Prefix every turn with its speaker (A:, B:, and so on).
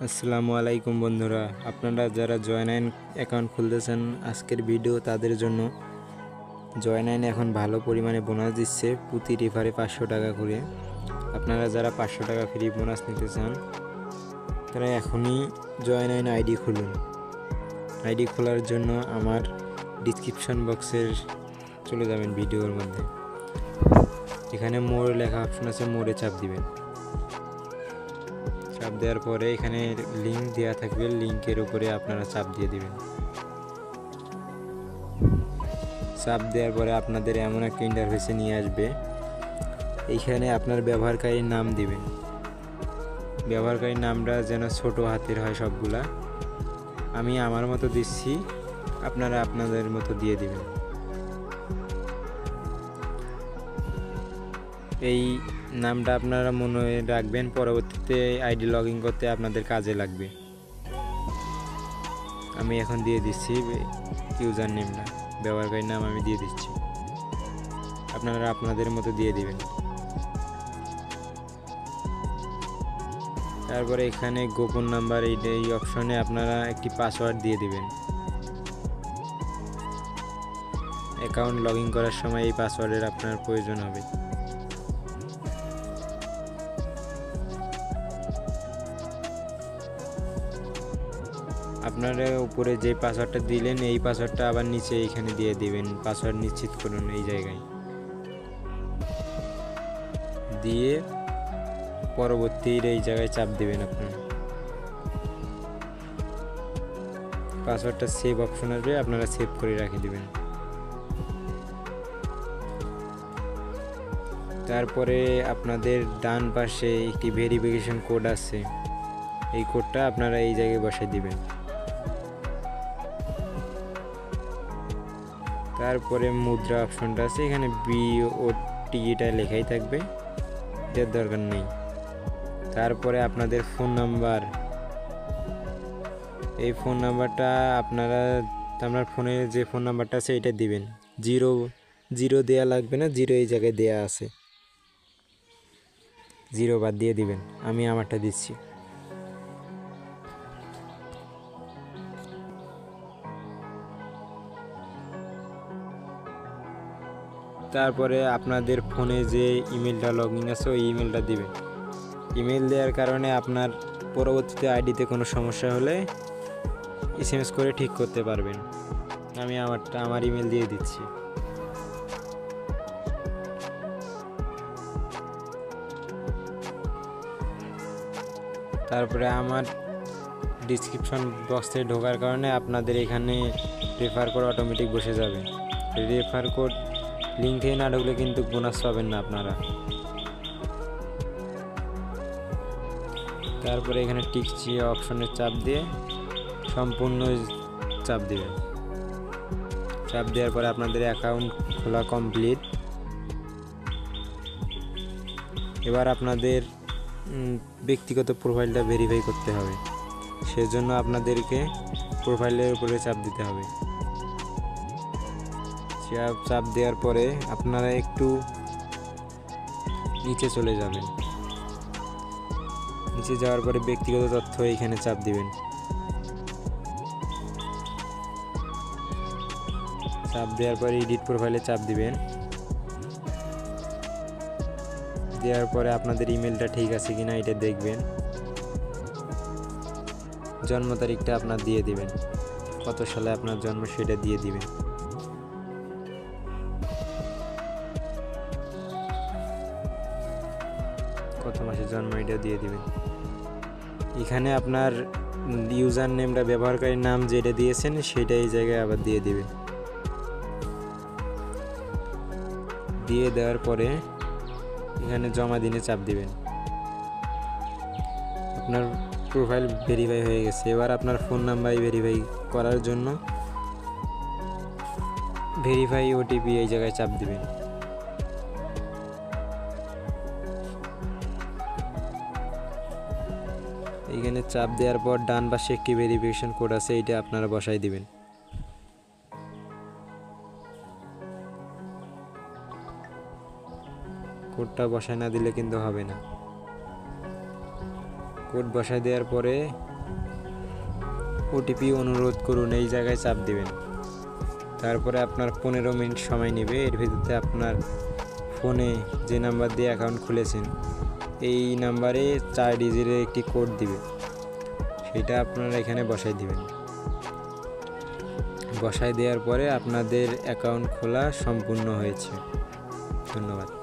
A: আসসালামু আলাইকুম বন্ধুরা, আপনারা যারা জয়9 অ্যাকাউন্ট খুলতেছেন, আজকের ভিডিও তাদের জন্য। জয়9 এখন ভালো পরিমাণে বোনাস দিচ্ছে, প্রতি রেফারে 500 টাকা করে। আপনারা যারা 500 টাকা ফ্রি বোনাস নিতে চান তারা এখনই জয়9 আইডি খুলুন। আইডি খোলার জন্য আমার ডিসক্রিপশন বক্সের চলে যাবেন, ভিডিওর মধ্যে এখানে মোর লেখা অপশন আছে, মোরে চাপ দিবেন। চাপ দেওয়ার পরে এখানে লিঙ্ক দেওয়া থাকবে, লিঙ্কের উপরে আপনারা চাপ দিয়ে দিবেন। চাপ দেওয়ার পরে আপনাদের এমন একটা ইন্টারফেসে নিয়ে আসবে। এইখানে আপনার ব্যবহারকারীর নাম দিবেন। ব্যবহারকারীর নামটা যেন ছোট হাতের হয় সবগুলা। আমি আমার মতো দিচ্ছি, আপনারা আপনাদের মতো দিয়ে দিবেন। এই নামটা আপনারা মনে রাখবেন, পরবর্তীতে আইডি লগ ইন করতে আপনাদের কাজে লাগবে। আমি এখন দিয়ে দিচ্ছি ইউজার নেমটা, ব্যবহারকারীর নাম আমি দিয়ে দিচ্ছি, আপনারা আপনাদের মতো দিয়ে দিবেন। তারপরে এখানে গোপন নাম্বার এই অপশনে আপনারা একটি পাসওয়ার্ড দিয়ে দিবেন। অ্যাকাউন্ট লগ ইন করার সময় এই পাসওয়ার্ডের আপনার প্রয়োজন হবে। আপনারা উপরে যে পাসওয়ার্ডটা দিলেন এই পাসওয়ার্ডটা আবার নিচে এইখানে দিয়ে দিবেন। পাসওয়ার্ড নিশ্চিত করুন এই জায়গায় দিয়ে পরবর্তীর এই জায়গায় চাপ দিবেন। আপনার পাসওয়ার্ডটা সেভ অপশন আসবে, আপনারা সেভ করে রেখে দিবেন। তারপরে আপনাদের ডান পাশে একটি ভেরিফিকেশন কোড আছে, এই কোডটা আপনারা এই জায়গায় বসাই দিবেন। তারপরে মুদ্রা অপশনটা আছে, এখানে BOTটা লেখাই থাকবে, এটার দরকার নেই। তারপরে আপনাদের ফোন নাম্বার, এই ফোন নাম্বারটা আপনার ফোনে যে ফোন নাম্বারটা আছে এটা দিবেন। জিরো দেয়া লাগবে না, জিরো এই জায়গায় দেয়া আছে, জিরো বাদ দিয়ে দিবেন। আমি আমারটা দিচ্ছি। তারপরে আপনাদের ফোনে যে ইমেলটা লগ ইন আছে ওই ইমেলটা দিবেন। ইমেল দেওয়ার কারণে আপনার পরবর্তীতে আইডিতে কোনো সমস্যা হলে SMS করে ঠিক করতে পারবেন। আমি আমার ইমেল দিয়ে দিচ্ছি। তারপরে আমার ডিসক্রিপশন বক্সে ঢোকার কারণে আপনাদের এখানে রেফার কোড অটোমেটিক বসে যাবে। রেফার কোড লিঙ্ক থেকে না ঢুকলে কিন্তু বোনাস পাবেন না আপনারা। তারপরে এখানে টিকচি অপশনে চাপ দিয়ে সম্পূর্ণ চাপ দিবেন। চাপ দেওয়ার পরে আপনাদের অ্যাকাউন্ট খোলা কমপ্লিট। এবার আপনাদের ব্যক্তিগত প্রোফাইলটা ভেরিফাই করতে হবে, সেজন্য আপনাদেরকে প্রোফাইলের উপরে চাপ দিতে হবে। চাপ দেওয়ার পরে আপনারা একটু নিচে চলে যাবেন। নিচে যাওয়ার পরে ব্যক্তিগত তথ্য এখানে চাপ দিবেন। চাপ দেওয়ার পরে এডিট প্রোফাইলে চাপ দিবেন। দেওয়ার পরে আপনাদের ইমেলটা ঠিক আছে কিনা এটা দেখবেন। জন্ম তারিখটা আপনার দিয়ে দিবেন, কত সালে আপনার জন্ম সেটা দিয়ে দিবেন। কত মাসে জন্ম এটা দিয়ে দিবেন। এখানে আপনার ইউজার নেমটা, ব্যবহারকারীর নাম যেটা দিয়েছেন সেটা এই জায়গায় আবার দিয়ে দিবেন। দিয়ে দেওয়ার পরে এখানে জমা দিনে চাপ দিবেন। আপনার প্রোফাইল ভেরিফাই হয়ে গেছে। এবার আপনার ফোন নাম্বার ভেরিফাই করার জন্য ভেরিফাই OTP এই জায়গায় চাপ দিবেন। এইখানে চাপ দেওয়ার পর ডান পাশে একটি ভেরিফিকেশন কোড আছে, এইটা আপনারা বসাই দিবেন। কোডটা বসায় না দিলে কিন্তু হবে না। কোড বসায় দেওয়ার পরে ওটিপি অনুরোধ করুন এই জায়গায় চাপ দিবেন। তারপরে আপনার 15 মিনিট সময় নেবে। এর ভিতরে আপনার ফোনে যে নাম্বার দিয়ে অ্যাকাউন্ট খুলেছেন এই নাম্বারে 4 ডিজিটের একটি কোড দিবে, সেটা আপনারা এখানে বসাই দিবেন। বসাই দেওয়ার পরে আপনাদের অ্যাকাউন্ট খোলা সম্পূর্ণ হয়েছে। ধন্যবাদ।